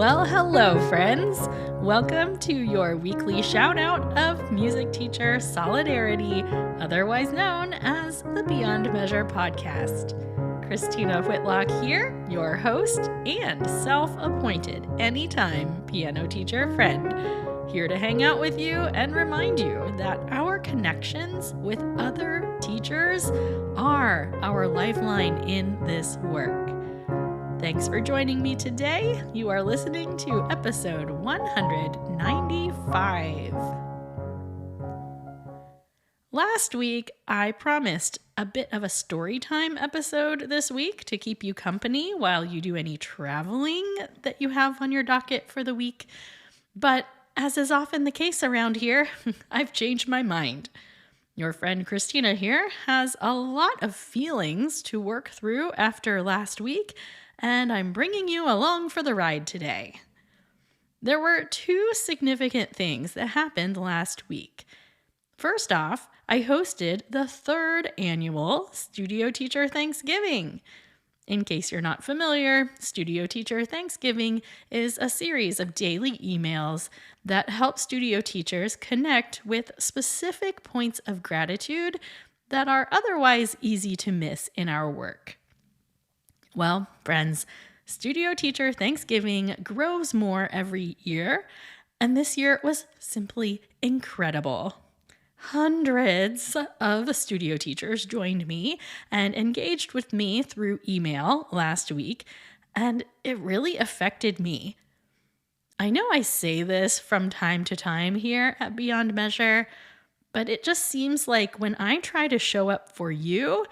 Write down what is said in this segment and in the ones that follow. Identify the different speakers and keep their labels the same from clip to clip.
Speaker 1: Well, hello, friends. Welcome to your weekly shout out of music teacher solidarity, otherwise known as the Beyond Measure podcast. Christina Whitlock here, your host and self-appointed anytime piano teacher friend, here to hang out with you and remind you that our connections with other teachers are our lifeline in this work. Thanks for joining me today. You are listening to episode 195. Last week, I promised a bit of a story time episode this week to keep you company while you do any traveling that you have on your docket for the week. But as is often the case around here, I've changed my mind. Your friend Christina here has a lot of feelings to work through after last week, and I'm bringing you along for the ride today. There were two significant things that happened last week. First off, I hosted the third annual Studio Teacher Thanksgiving. In case you're not familiar, Studio Teacher Thanksgiving is a series of daily emails that help studio teachers connect with specific points of gratitude that are otherwise easy to miss in our work. Well, friends, Studio Teacher Thanksgiving grows more every year, and this year was simply incredible. Hundreds of studio teachers joined me and engaged with me through email last week, and it really affected me. I know I say this from time to time here at Beyond Measure, but it just seems like when I try to show up for you,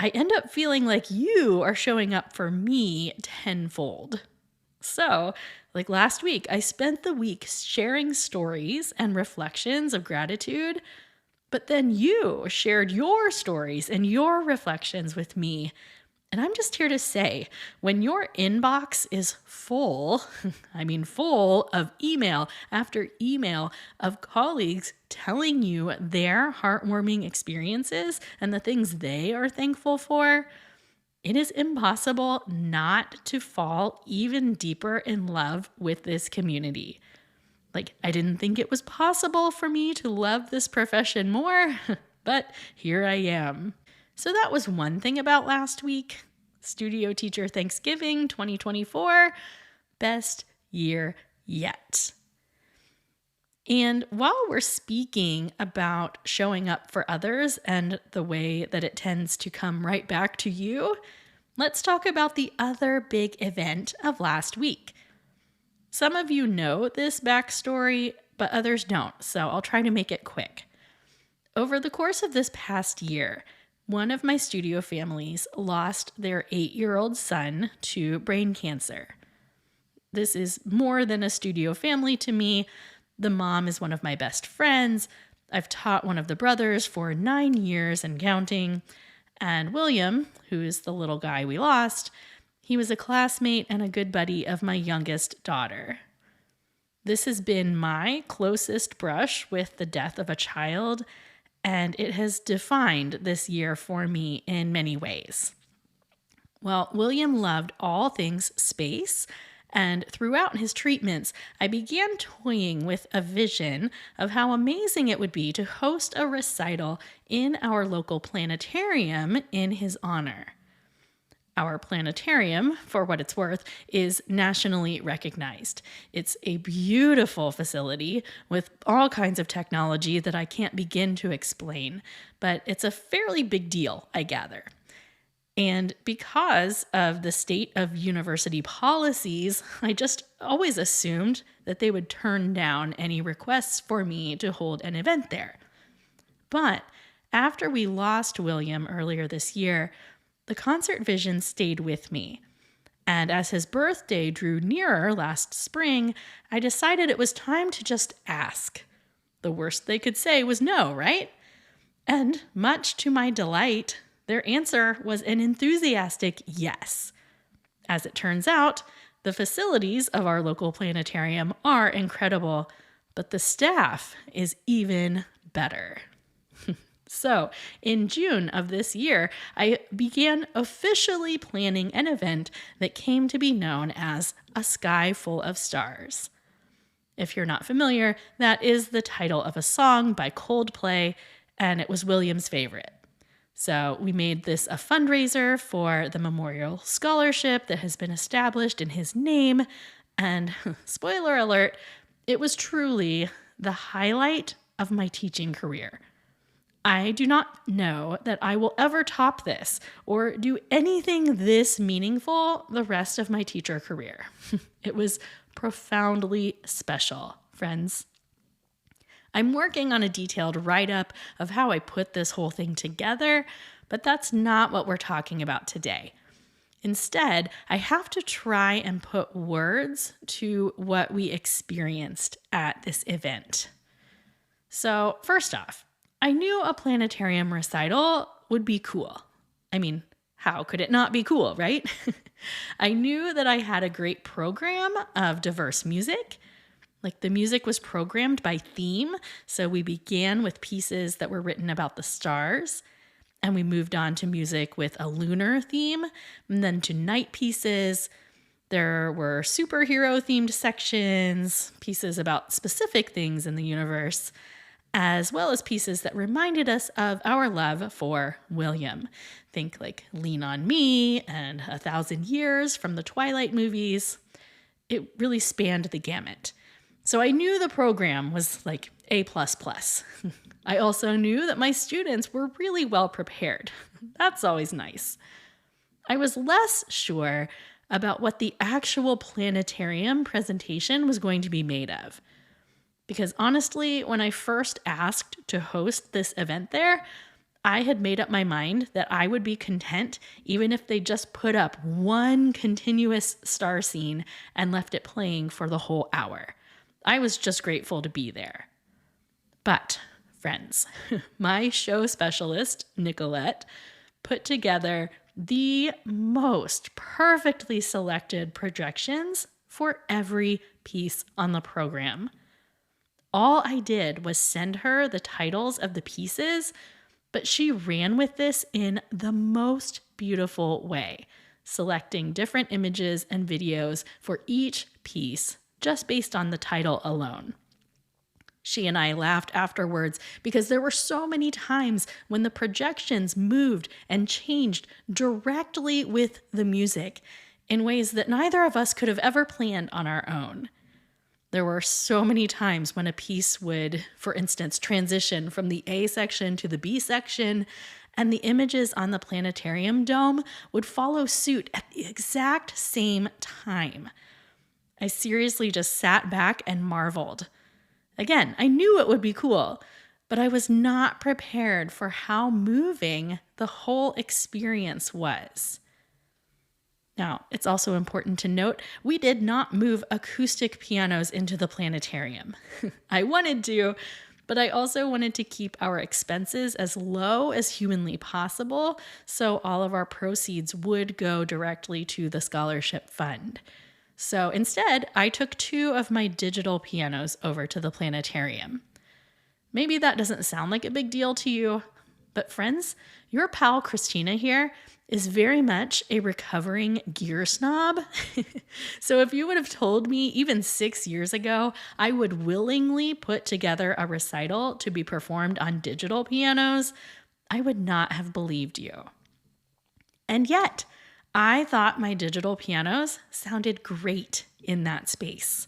Speaker 1: I end up feeling like you are showing up for me tenfold. So, like last week, I spent the week sharing stories and reflections of gratitude, but then you shared your stories and your reflections with me. And I'm just here to say, when your inbox is full, full of email after email of colleagues telling you their heartwarming experiences and the things they are thankful for, it is impossible not to fall even deeper in love with this community. I didn't think it was possible for me to love this profession more, but here I am. So that was one thing about last week. Studio Teacher Thanksgiving 2024, best year yet. And while we're speaking about showing up for others and the way that it tends to come right back to you, let's talk about the other big event of last week. Some of you know this backstory, but others don't, so I'll try to make it quick. Over the course of this past year, one of my studio families lost their 8-year-old son to brain cancer. This is more than a studio family to me. The mom is one of my best friends. I've taught one of the brothers for 9 years and counting. And William, who is the little guy we lost, he was a classmate and a good buddy of my youngest daughter. This has been my closest brush with the death of a child, and it has defined this year for me in many ways. Well, William loved all things space, and throughout his treatments, I began toying with a vision of how amazing it would be to host a recital in our local planetarium in his honor. Our planetarium, for what it's worth, is nationally recognized. It's a beautiful facility with all kinds of technology that I can't begin to explain, but it's a fairly big deal, I gather. And because of the state of university policies, I just always assumed that they would turn down any requests for me to hold an event there. But after we lost William earlier this year, the concert vision stayed with me. And as his birthday drew nearer last spring, I decided it was time to just ask. The worst they could say was no, right? And much to my delight, their answer was an enthusiastic yes. As it turns out, the facilities of our local planetarium are incredible, but the staff is even better. So, in June of this year, I began officially planning an event that came to be known as A Sky Full of Stars. If you're not familiar, that is the title of a song by Coldplay, and it was William's favorite. So we made this a fundraiser for the memorial scholarship that has been established in his name, and spoiler alert, it was truly the highlight of my teaching career. I do not know that I will ever top this or do anything this meaningful the rest of my teacher career. It was profoundly special, friends. I'm working on a detailed write-up of how I put this whole thing together, but that's not what we're talking about today. Instead, I have to try and put words to what we experienced at this event. So, first off, I knew a planetarium recital would be cool. I mean, how could it not be cool, right? I knew that I had a great program of diverse music. Like the music was programmed by theme, so we began with pieces that were written about the stars, and we moved on to music with a lunar theme, and then to night pieces. There were superhero-themed sections, pieces about specific things in the universe, as well as pieces that reminded us of our love for William. Think like Lean on Me and 1,000 Years from the Twilight movies. It really spanned the gamut. So I knew the program was like A++. I also knew that my students were really well prepared. That's always nice. I was less sure about what the actual planetarium presentation was going to be made of. Because honestly, when I first asked to host this event there, I had made up my mind that I would be content even if they just put up one continuous star scene and left it playing for the whole hour. I was just grateful to be there. But, friends, my show specialist, Nicolette, put together the most perfectly selected projections for every piece on the program. All I did was send her the titles of the pieces, but she ran with this in the most beautiful way, selecting different images and videos for each piece just based on the title alone. She and I laughed afterwards because there were so many times when the projections moved and changed directly with the music in ways that neither of us could have ever planned on our own. There were so many times when a piece would, for instance, transition from the A section to the B section, and the images on the planetarium dome would follow suit at the exact same time. I seriously just sat back and marveled. Again, I knew it would be cool, but I was not prepared for how moving the whole experience was. Now, it's also important to note, we did not move acoustic pianos into the planetarium. I wanted to, but I also wanted to keep our expenses as low as humanly possible, so all of our proceeds would go directly to the scholarship fund. So instead, I took 2 of my digital pianos over to the planetarium. Maybe that doesn't sound like a big deal to you, but friends, your pal Christina here is very much a recovering gear snob. So if you would have told me even 6 years ago, I would willingly put together a recital to be performed on digital pianos, I would not have believed you. And yet, I thought my digital pianos sounded great in that space.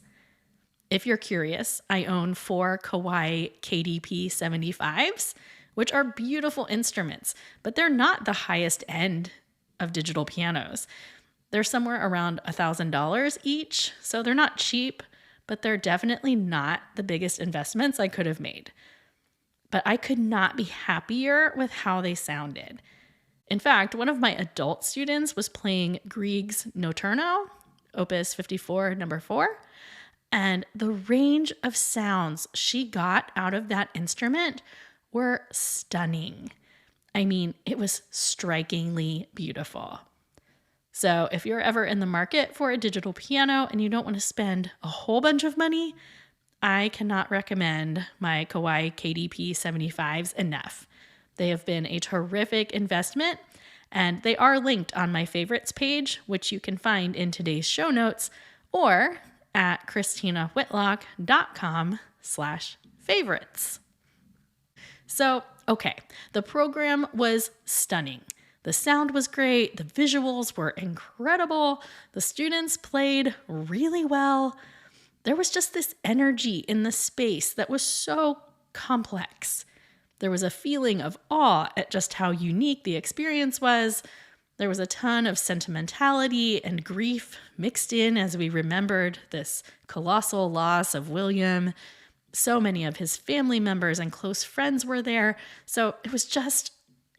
Speaker 1: If you're curious, I own 4 Kawai KDP 75s, which are beautiful instruments, but they're not the highest end of digital pianos. They're somewhere around $1,000 each, so they're not cheap, but they're definitely not the biggest investments I could have made. But I could not be happier with how they sounded. In fact, one of my adult students was playing Grieg's Notturno, Opus 54, number 4, and the range of sounds she got out of that instrument were stunning. I mean, it was strikingly beautiful. So if you're ever in the market for a digital piano and you don't want to spend a whole bunch of money, I cannot recommend my Kawai KDP 75s enough. They have been a terrific investment, and they are linked on my favorites page, which you can find in today's show notes or at christinawhitlock.com/favorites. So, okay, the program was stunning. The sound was great. The visuals were incredible. The students played really well. There was just this energy in the space that was so complex. There was a feeling of awe at just how unique the experience was. There was a ton of sentimentality and grief mixed in as we remembered this colossal loss of William. So many of his family members and close friends were there. So it was just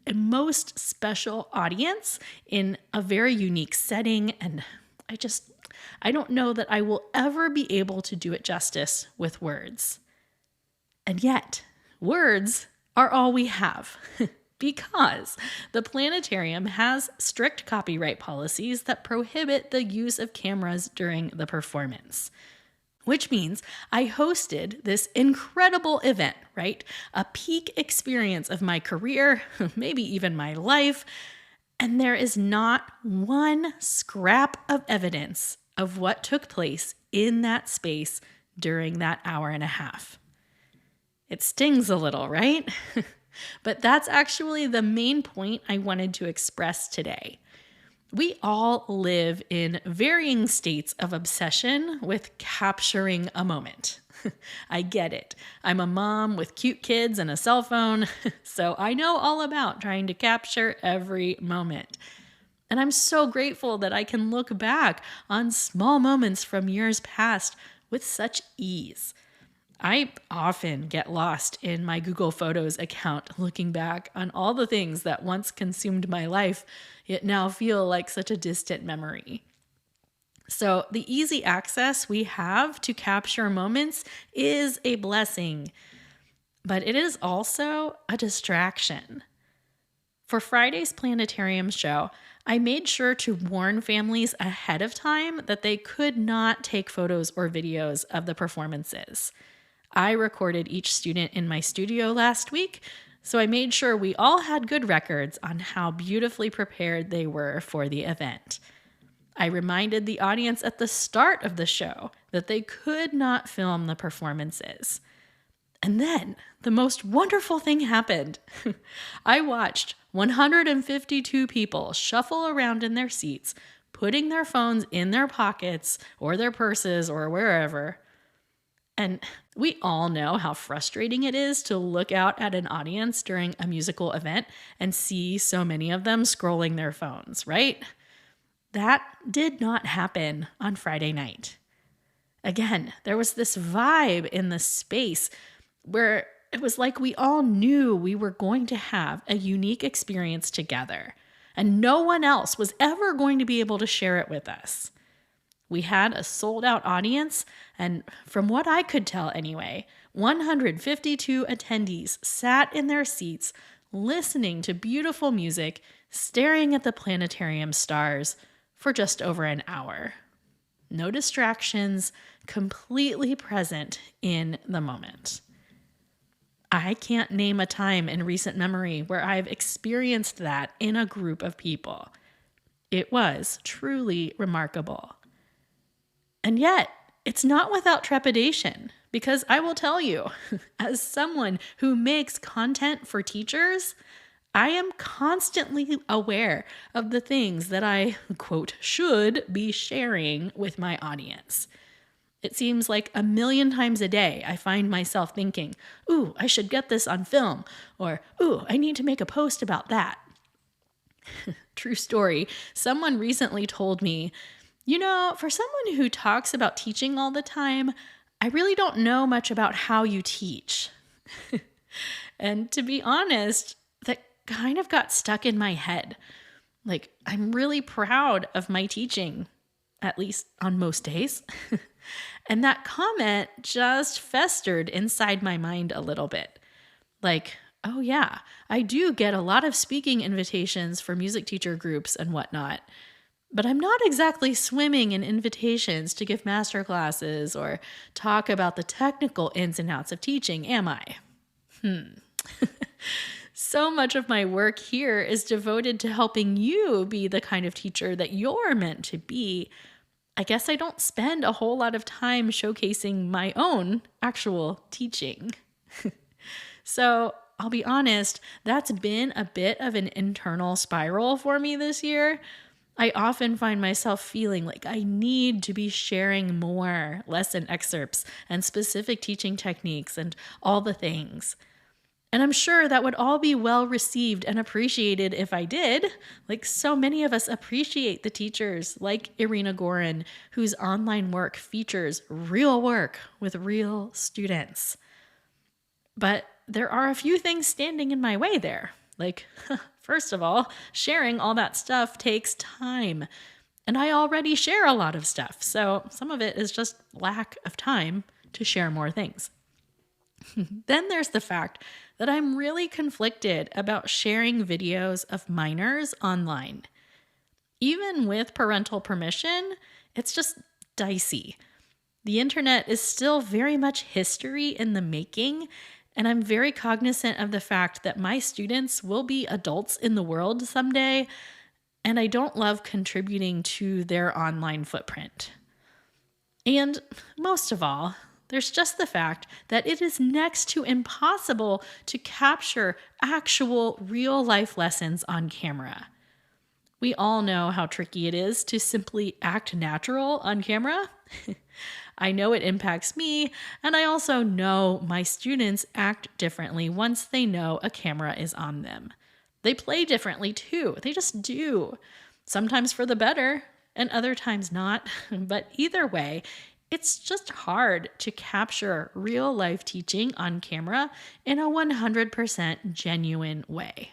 Speaker 1: a most special audience in a very unique setting. And I don't know that I will ever be able to do it justice with words. And yet, words are all we have because the planetarium has strict copyright policies that prohibit the use of cameras during the performance. Which means I hosted this incredible event, right? A peak experience of my career, maybe even my life, and there is not one scrap of evidence of what took place in that space during that hour and a half. It stings a little, right? But that's actually the main point I wanted to express today. We all live in varying states of obsession with capturing a moment. I get it. I'm a mom with cute kids and a cell phone, so I know all about trying to capture every moment. And I'm so grateful that I can look back on small moments from years past with such ease. I often get lost in my Google Photos account looking back on all the things that once consumed my life, yet now feel like such a distant memory. So the easy access we have to capture moments is a blessing, but it is also a distraction. For Friday's planetarium show, I made sure to warn families ahead of time that they could not take photos or videos of the performances. I recorded each student in my studio last week, so I made sure we all had good records on how beautifully prepared they were for the event. I reminded the audience at the start of the show that they could not film the performances. And then the most wonderful thing happened. I watched 152 people shuffle around in their seats, putting their phones in their pockets or their purses or wherever. And we all know how frustrating it is to look out at an audience during a musical event and see so many of them scrolling their phones, right? That did not happen on Friday night. Again, there was this vibe in the space where it was like we all knew we were going to have a unique experience together, and no one else was ever going to be able to share it with us. We had a sold-out audience, and from what I could tell anyway, 152 attendees sat in their seats, listening to beautiful music, staring at the planetarium stars for just over an hour. No distractions, completely present in the moment. I can't name a time in recent memory where I've experienced that in a group of people. It was truly remarkable. And yet, it's not without trepidation, because I will tell you, as someone who makes content for teachers, I am constantly aware of the things that I, quote, should be sharing with my audience. It seems like a million times a day I find myself thinking, ooh, I should get this on film, or ooh, I need to make a post about that. True story, someone recently told me, you know, for someone who talks about teaching all the time, I really don't know much about how you teach. And to be honest, that kind of got stuck in my head. Like, I'm really proud of my teaching, at least on most days. And that comment just festered inside my mind a little bit. Like, oh yeah, I do get a lot of speaking invitations for music teacher groups and whatnot. But I'm not exactly swimming in invitations to give master classes or talk about the technical ins and outs of teaching, am I? So much of my work here is devoted to helping you be the kind of teacher that you're meant to be. I guess I don't spend a whole lot of time showcasing my own actual teaching. So I'll be honest, that's been a bit of an internal spiral for me this year. I often find myself feeling like I need to be sharing more lesson excerpts and specific teaching techniques and all the things. And I'm sure that would all be well received and appreciated if I did. Like so many of us appreciate the teachers like Irina Gorin, whose online work features real work with real students. But there are a few things standing in my way there. Like, first of all, sharing all that stuff takes time. And I already share a lot of stuff, so some of it is just lack of time to share more things. Then there's the fact that I'm really conflicted about sharing videos of minors online. Even with parental permission, it's just dicey. The internet is still very much history in the making, and I'm very cognizant of the fact that my students will be adults in the world someday, and I don't love contributing to their online footprint. And most of all, there's just the fact that it is next to impossible to capture actual real-life lessons on camera. We all know how tricky it is to simply act natural on camera. I know it impacts me, and I also know my students act differently once they know a camera is on them. They play differently too. They just do. Sometimes for the better, and other times not. But either way, it's just hard to capture real-life teaching on camera in a 100% genuine way.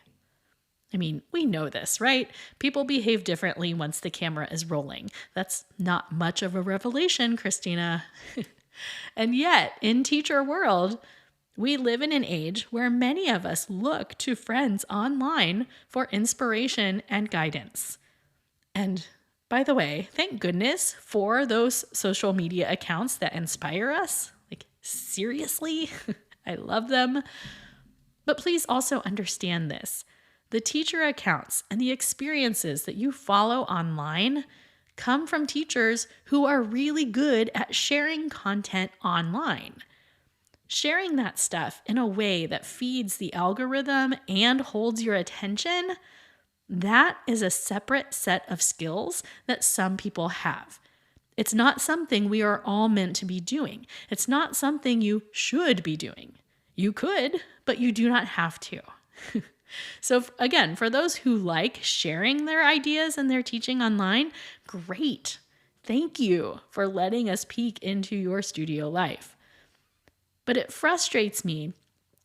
Speaker 1: I mean, we know this, right? People behave differently once the camera is rolling. That's not much of a revelation, Christina. And yet, in teacher world, we live in an age where many of us look to friends online for inspiration and guidance. And by the way, thank goodness for those social media accounts that inspire us. Like, seriously? I love them. But please also understand this. The teacher accounts and the experiences that you follow online come from teachers who are really good at sharing content online. Sharing that stuff in a way that feeds the algorithm and holds your attention, that is a separate set of skills that some people have. It's not something we are all meant to be doing. It's not something you should be doing. You could, but you do not have to. So again, for those who like sharing their ideas and their teaching online, great. Thank you for letting us peek into your studio life. But it frustrates me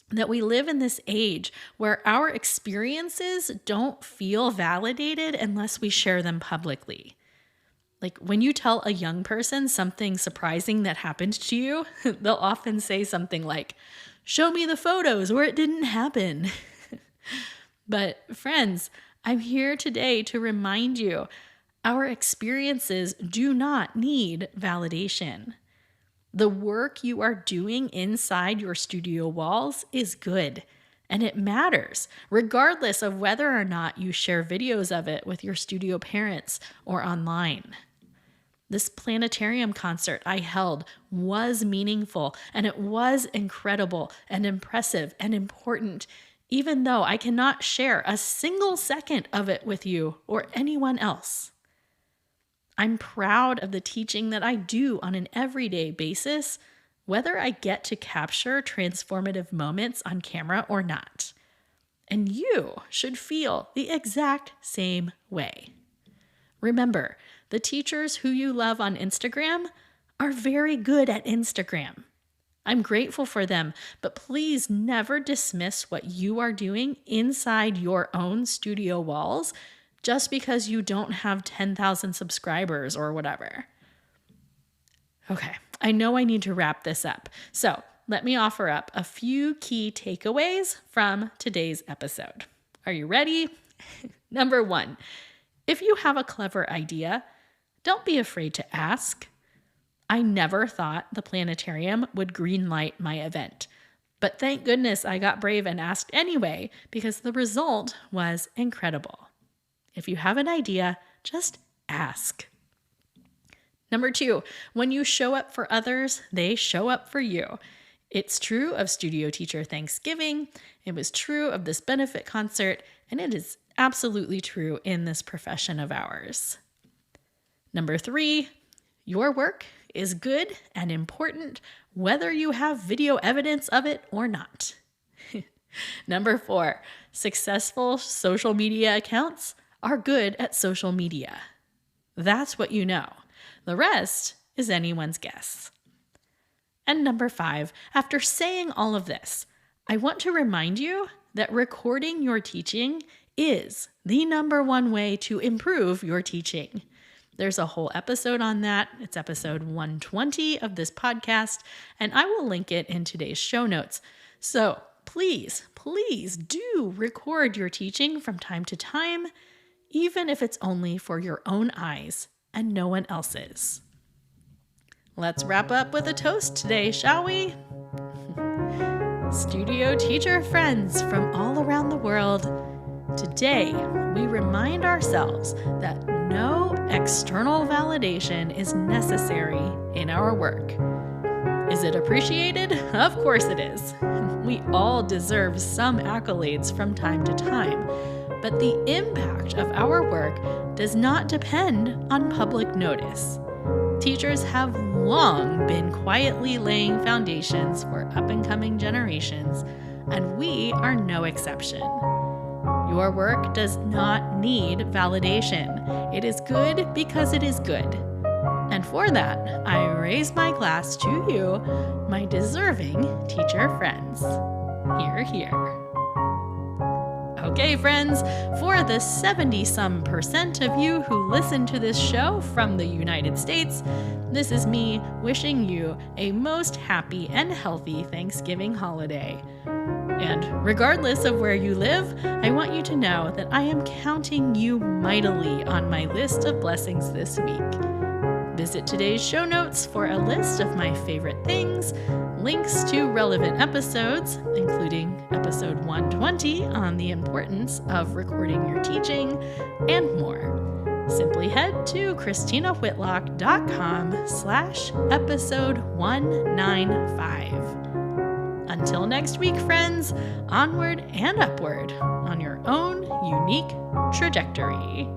Speaker 1: that we live in this age where our experiences don't feel validated unless we share them publicly. Like when you tell a young person something surprising that happened to you, they'll often say something like, "Show me the photos," or "It didn't happen." But friends, I'm here today to remind you, our experiences do not need validation. The work you are doing inside your studio walls is good, and it matters, regardless of whether or not you share videos of it with your studio parents or online. This planetarium concert I held was meaningful, and it was incredible and impressive and important, even though I cannot share a single second of it with you or anyone else. I'm proud of the teaching that I do on an everyday basis, whether I get to capture transformative moments on camera or not. And you should feel the exact same way. Remember, the teachers who you love on Instagram are very good at Instagram. I'm grateful for them, but please never dismiss what you are doing inside your own studio walls just because you don't have 10,000 subscribers or whatever. Okay, I know I need to wrap this up. So let me offer up a few key takeaways from today's episode. Are you ready? Number 1, if you have a clever idea, don't be afraid to ask. I never thought the planetarium would greenlight my event, But thank goodness I got brave and asked anyway, because the result was incredible. If you have an idea, just ask. Number 2, when you show up for others, they show up for you. It's true of Studio Teacher Thanksgiving, it was true of this benefit concert, and it is absolutely true in this profession of ours. Number 3, your work is good and important whether you have video evidence of it or not. Number 4, successful social media accounts are good at social media. That's what you know. The rest is anyone's guess. And number 5, after saying all of this, I want to remind you that recording your teaching is the number one way to improve your teaching. There's a whole episode on that. It's episode 120 of this podcast, and I will link it in today's show notes. So please do record your teaching from time to time, even if it's only for your own eyes and no one else's. Let's wrap up with a toast today, shall we? Studio teacher friends from all around the world, today we remind ourselves that no external validation is necessary in our work. Is it appreciated? Of course it is. We all deserve some accolades from time to time, but the impact of our work does not depend on public notice. Teachers have long been quietly laying foundations for up-and-coming generations, and we are no exception. Your work does not need validation. It is good because it is good. And for that, I raise my glass to you, my deserving teacher friends. Hear, hear. Okay, friends, for the 70-some% of you who listen to this show from the United States, this is me wishing you a most happy and healthy Thanksgiving holiday. And regardless of where you live, I want you to know that I am counting you mightily on my list of blessings this week. Visit today's show notes for a list of my favorite things, links to relevant episodes, including episode 120 on the importance of recording your teaching, and more. Simply head to christinawhitlock.com/episode 195. Until next week, friends, onward and upward on your own unique trajectory.